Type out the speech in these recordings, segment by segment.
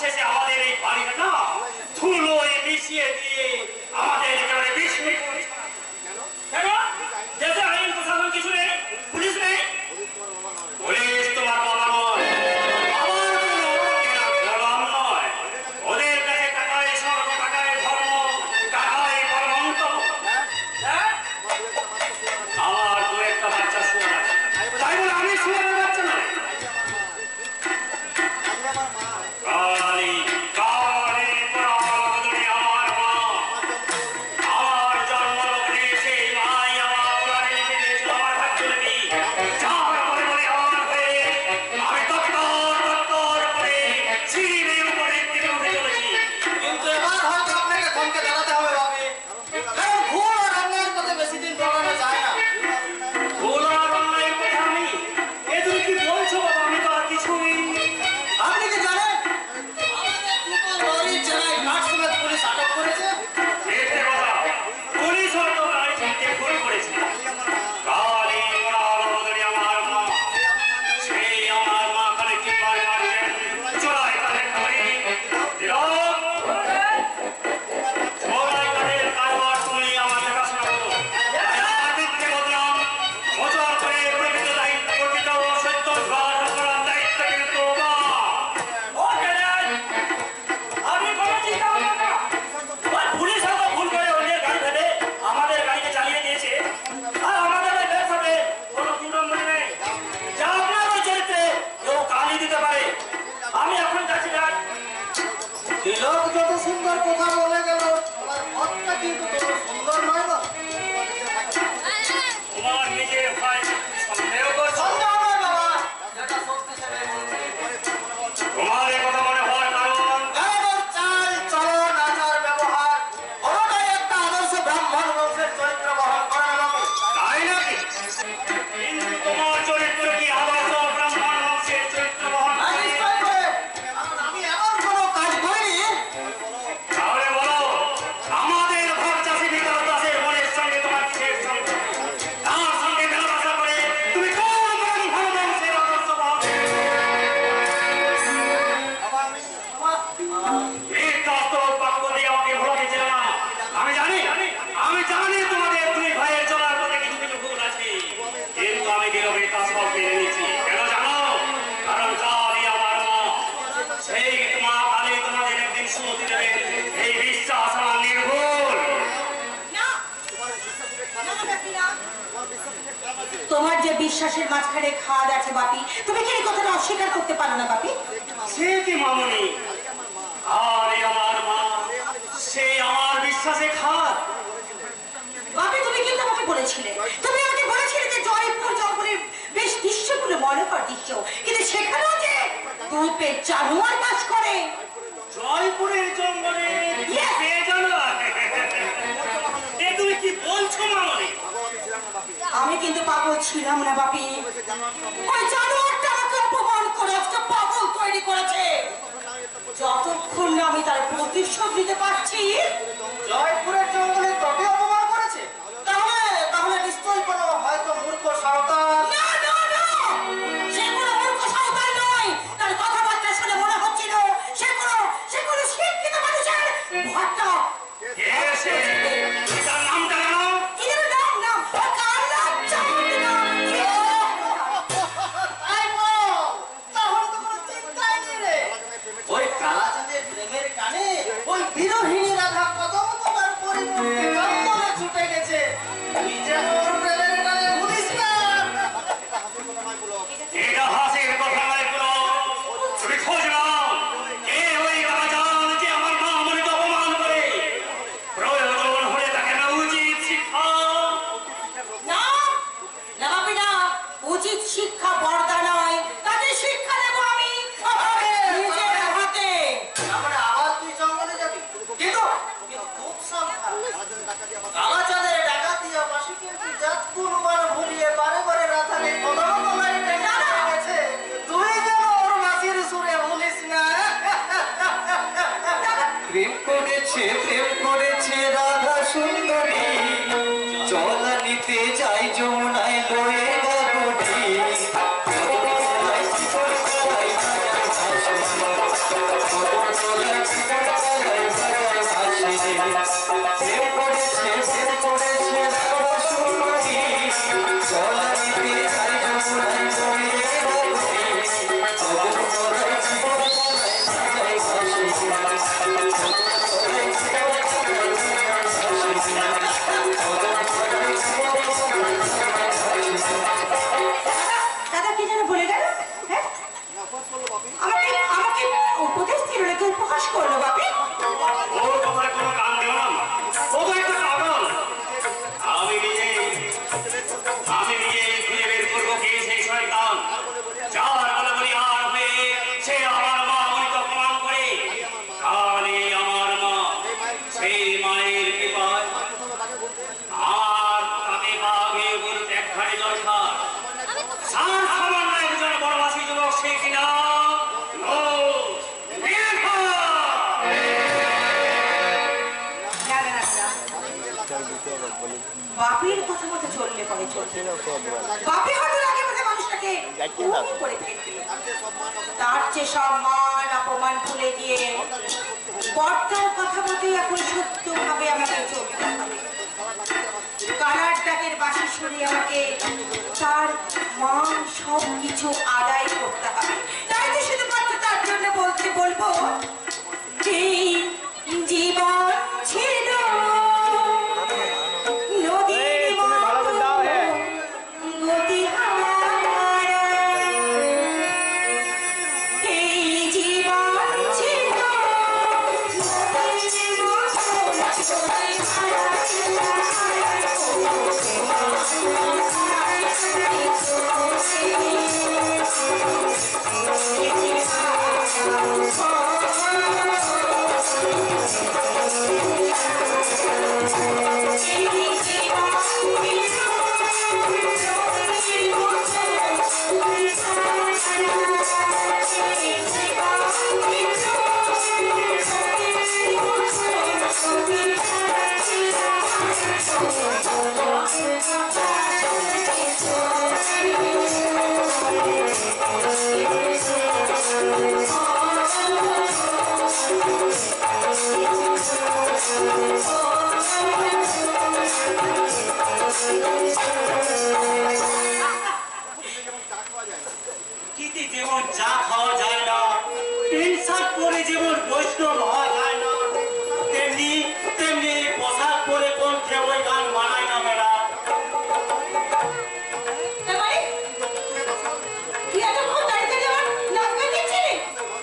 শেষে আমাদের এই বাড়িটা না ধুলোয় মিশিয়ে দিয়ে আমাদের একেবারে বিস্মিত করেছে। কেন দেশে আইন প্রশাসন কিছু নেই, পুলিশ নেই। পুলিশ তোমার বাবা নয়, আমার কোনো গোলাম নয়। ওদের কাছে টাকায় স্বর্গ, টাকায় ধর্ম, টাকায় কর্মন্ত। আমার দু একটা বাচ্চা শুয়ে আছে, তাই বলে আমি শুয়ে বাচ্চা নয়। কালী কালী পরাবতী আমার মা, আমার জন্মলগ্নে সেই মাই আমার প্রাণে লিখে দিয়েছিল আমার ভাগ্যলিপি। যার মনে মনে আমার হয়ে আমি তত্তর করে সিঁড়ির উপরে দিকে উঠে চলেছি। কিন্তু এবার হয়তো আপনাকে থমকে দাঁড়াতে হবে বাপি, কারণ ভুল আর অন্যায়ের পথে বেশি দিন দৌড়ানো যায় না। ভুল আর অন্যায়ের কথা আমি এ তুমি কি বলছো বাবা? আমি তো আর কিছুই। আপনি কি জানেন আমাদের দুটো লরির জেরায় কাঠ সমেত পুলিশ আটক করেছে? মিথ্যে কথা, পুলিশ হয়তো গাড়ি থেকে ভুল করেছে। কালী পরাবতী আমার মা, সেই আমার মা খালি কি মার মারছেন চোরাই কাঠের খড়ি। চোরাই কাঠের কারবার তুমি আমার দেখাশোনা করো। আমার মিথ্যে বদনাম প্রচার করে প্রকৃত দায়িত্ব, প্রকৃত ও সত্য উদ্ঘাটন করার দায়িত্ব কিন্তু তোমার। আমি কোনো চিন্তা করবো না। ওই পুলিশ হয়তো ভুল করে অন্যের গাড়ি ভেবে আমাদের গাড়িকে চালিয়ে দিয়েছে, আর আমাদের ওই বের সাথে কোনো বিড়ম্বনা নেই। যা আপনার ওই চরিত্রে কেউ গালি দিতে পারে। আমি এখন যাচ্ছি না। তিলক যত সুন্দর কথা বলে গেল, আমার পথটা কিন্তু তত সুন্দর নয় না। তোমার নিজের ভাই সন্দেহ করছো? সন্দেহ নয় বাবা, যেটা সত্যি সেটাই বলছি। তোমার এই কথা মনে হওয়ার কারণ এমন চাল চলন আচার ব্যবহার কোনোটাই একটা আদর্শ ব্রাহ্মণ বংশের চরিত্র বহন করে না বাপু। তাই নাকি? কিন্তু তোমার চরিত্র কি আদর্শ ব্রাহ্মণ বংশের চরিত্র বহন আর করে? নিশ্চয় করে, কারণ আমি এমন কোনো কাজ করিনি। তাহলে বলো, আমাদের ঘর চাষি বিকাশ দাসের বোনের সঙ্গে তোমার কিসের সম্পর্ক? তার সঙ্গে মেলামেশা করে তুমি কোন ব্রাহ্মণ বংশের আদর্শ বহন করো? মিথ্যাস্ত বাক্য দিয়ে আমাকে ভোলাতে না। আমি জানি তোমাদের দুই ভাইয়ের চলার পথে কিছু কিছু ভুল আছে, কিন্তু আমি নীরবে তা সব মেনে নিয়েছি। কেন জানো? কারণ কালী আমার মা, সেই মা কালী তোমাদের একদিন সুমতি দেবে, এই বিশ্বাস আমার নির্ভুল। তোমার যে বিশ্বাসের মাঝখানে খাদ আছে বাপি, তুমি কি এই কথাটা অস্বীকার করতে পারো না বাপি? সে কি মামনি, কালী আমার মা, সেই আমার বিশ্বাসে খাদ। বাপি তুমি কিন্তু আমাকে বলেছিলে, তুমি আমাকে বলেছিলে যে জয়পুর জঙ্গলের বেশ দৃশ্যগুলো মনোকর দৃশ্য, কিন্তু সেখানেও যে দুপের জানোয়ার বাস করে। জয়পুরের জঙ্গলে Yes! কে জানোয়ার? এ তুমি কি বলছো মামনি? আমি কিন্তু পাগল ছিলাম না বাপি, ওই জানোয়ারটা আমাকে অপমান করে আজকে পাগল তৈরি করেছে। যতক্ষণ না আমি তার প্রতিশোধ নিতে পারছি। জয়পুরের জঙ্গলে তোকে অপমান করেছে? তাহলে নিশ্চয়ই কোনো হয়তো মূর্খ সাঁওতাল। না না না, সে কোনো মূর্খ সাঁওতাল নয়। তার কথাবার্তা শুনে মনে হচ্ছিল সে কোনো শিক্ষিত মানুষের ভর্তা। কে সে? তার নামটা জানো? কি যেন নাম, ও কালা চাঁদ নাম। আই বল, তাহলে তো কোনো চিন্তাই নেই রে। ওই কালাচাঁদের প্রেমের টানে ওই বিরোহিনী রাধা কদম তোমার পরিবর্তে কান্দনে ছুটে গেছে। তুই যেন ওর প্রেমের টানে ভুলিস না। এটা হাসির কথা নয় কোনো। তুমি খোঁজ নাও, কে ওই রাজান যে আমার মা মনিকে অপমান করে। প্রয়োজন হলে তাকে না উচিত শিক্ষা। না না বাপি না, উচিত শিক্ষা বর্দা নয়, তাকে শিক্ষা দেবো আমি নিজের হাতে। তারপরে আবার তুই জঙ্গলে যাবি, কিন্তু খুব সাবধান। কালাচাঁদের ডাকাতি অবাসী কিন্তু জাতকুল মান ভুলিয়ে বারে বারে রাধাকে কদম তলায় টেনে নিয়ে গেছে। তুই যেন ওর নাচের সুরে ভুলিস না। প্রেম করেছে রাধা সুন্দরী, চলা নিতে যাই যমুনায় লয়ে গা দাদা কি যেন বলে গেল? হ্যাঁ আমাকে আমাকে উপদেশ দিল নাকি উপহাস করলো বাপি? ওর কথায় কোনো কান দিও না। ও তো একটা পাগল। আমি নিজে খুঁজে বের করবো কে সেই শয়তান যার বলাবলি আর হয়ে সে আমার মা মনিত প্রমাণ করে কানে আমার মা সেই মায়ের কৃপায় আর তাকে বাঘে বলতে এক ঘাড়ে জল ছাড় সার সামান্য একজন বনবাসী যুবক সে কিনা বাপির কথা মতো চললে পরে চলবে। বাপি হয়তো আগে মধ্যে মানুষটাকে খুন করে ফেলবে। তার চেয়ে সব মান অপমান ভুলে গিয়ে বর্তার কথা মতো এখন সত্যভাবে আমাকে চলতে হবে। কানার ডাকের বাঁশি শুনে আমাকে তার মান সব কিছু আদায় করতে হবে। তাই তো শুধুমাত্র তার জন্য বলবো এই জীবন ছিল নদীর মতো গতিহারা, এই জীবন ছিল নদীর কিতে যেমন চা খাওয়া যায় না, পেনশন পরে যেমন বৈষ্ণব হওয়া যায় না, তেমনি তেমনি পোশাক পরে কণ্ঠে ওই গান মানায় না মেলা।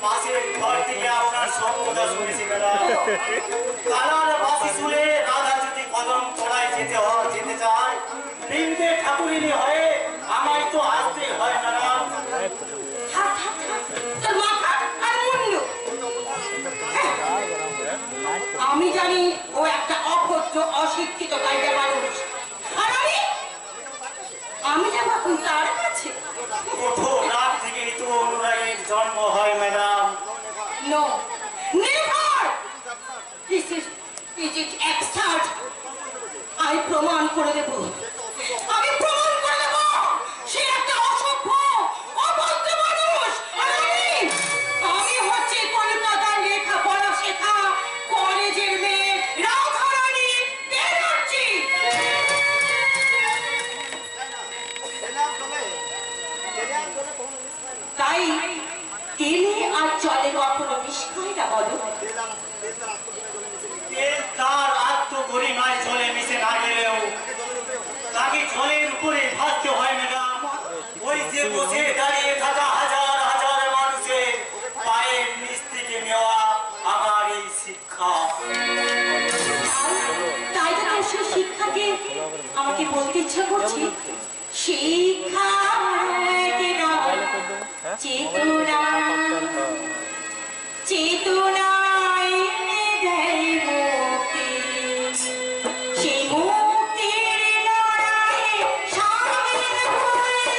পাশের ঘর থেকে আপনার সব কথা শুনেছি মেলা। কালার বাসি শুনে রাধা যদি কদম তোড়ায় যেতে চায়, বৃন্দে ঠাকুরিনী হয়ে আমায় তো আসতে হয় ম্যাডাম। আমি জানি ও একটা অভদ্র অশিক্ষিত কায়দা মানুষ, আর আমি যাবো এখন তার কাছে। কঠোর রাত থেকে তো অনুরাগের জন্ম হয় madam. No, never! This is it absurd. I প্রমাণ করে দেব, আমি প্রমাণ করে দেব সে একটা অসভ্য অভদ্র মানুষ। আর আমি হচ্ছে কলকাতার লেখাপড়া শেখা কলেজের মেয়ে রাধারানী ব্যানার্জি। তাই তেলে আর জলে কখনো মিশ খায় না বলো? তেল তার আত্মগরিমায় জলে মিশে না গেলেও তাকে জলের উপরে ভাসতে হয় ম্যাডাম। ওই যে বসে দাঁড়িয়ে থাকা হাজার হাজার মানুষের পায়ের নিচ থেকে নেওয়া আমার এই শিক্ষা। তাই তো সেই শিক্ষাকে আমাকে বলতে ইচ্ছা করছে, শিক্ষা চেতনা চেতনায় দেয় মুক্তি, সেই মুক্তির লড়াইয়ে সামিল হয়ে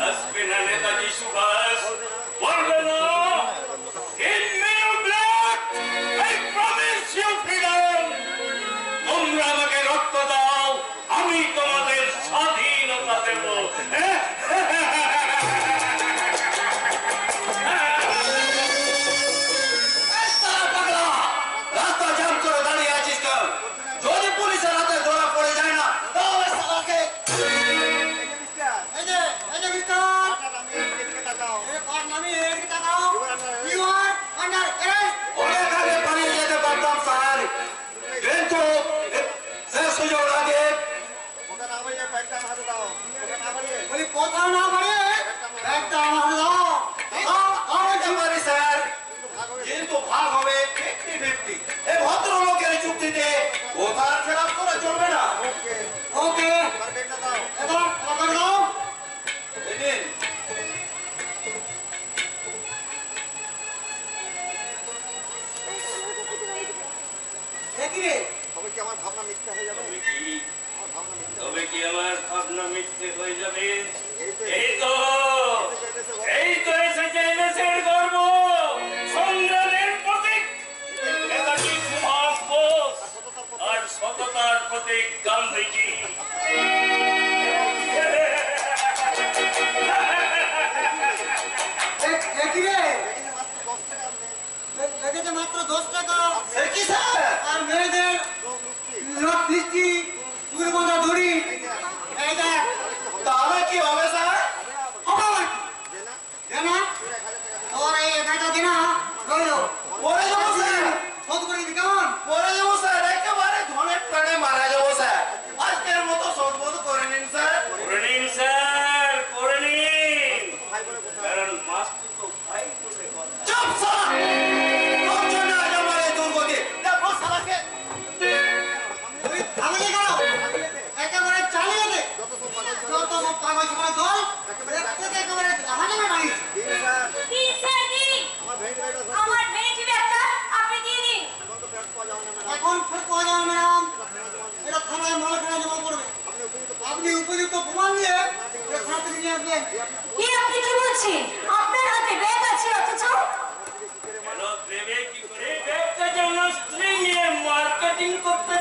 আসবে না নেতাজি সুভাষ, বলবে না in men of black, I promise you freedom. তোমরা আমাকে রক্ত দাও, আমি তোমাদের স্বাধীনতা দেব। রাস্তা জাম করে দাঁড়িয়ে আছিস কেন? যদি পুলিশের হাতে ধরা পড়ে যায় না তাহলে শালাকে এই যে মিস্টার এই কার নামে এদিকে তাকাও ইউ আর আন্ডার অ্যারেস্ট অনেক আগে পালিয়ে যেতে পারতাম স্যার, কিন্তু সে সুযোগ আগে বলি কথা না বাড়ে একটা আমার দাও আমাকে পারি স্যার, কিন্তু ভাগ হবে 50-50। এই ভদ্রলোকের চুক্তিতে ওটার খেলাপ করা চলবে না। ওকে এবার টাকা দাও এই নিন। দেখি রে তবে কি আমার ভাবনা মিথ্যে হয়ে যাবে? এই তো এসেছে দেশের গর্ব, সংগ্রামের প্রতীক নেতাজি সুভাষ বোস আর সততার প্রতীক গান্ধীজি। দেখি রে দেখেছে মাত্র 10 টাকা সে কি স্যার? আর মেয়েদের লোক লিস্টি চুল বাঁধা দড়ি এই দেখ তাহলে কি হবে স্যার? খবর দেনা তোর এই 1000 দিনা রইল পরে যাবো স্যার, শোধ করে দিবি কেমন পরে যাবো স্যার, একেবারে ধনের প্রাণে মারা যাবো স্যার। আজকের মতো শোধবোধ করে নিন স্যার। করে নিন স্যার, করে নিন, কারণ মাস্টার তো ভাই বলে কথা। চুপ স্যার, তোর জন্য আজ আমার এই দুর্গতি। দেখো শালাকে। তুই থামলি কেন একেবারে চালিয়ে দে যত সব পাগল ছাগল দল দেখতে একেবারে আমাদের নাই আমার ভেঙে ব্যাগটা আপনি দিয়ে দিন। এখন ফের পাওয়া যাবে ম্যাডাম এটা থানায় মালখানায় জমা করবে আপনি উপযুক্ত প্রমাণ নিয়ে এটা থানা থেকে নিয়ে আসবেন কি আপনি কি বলছেন? আপনার হাতে ব্যাগ আছে অথচ কেন দেবে কি করে? ব্যাগটা যেন স্ট্রিং এ মার্কেটিং করতে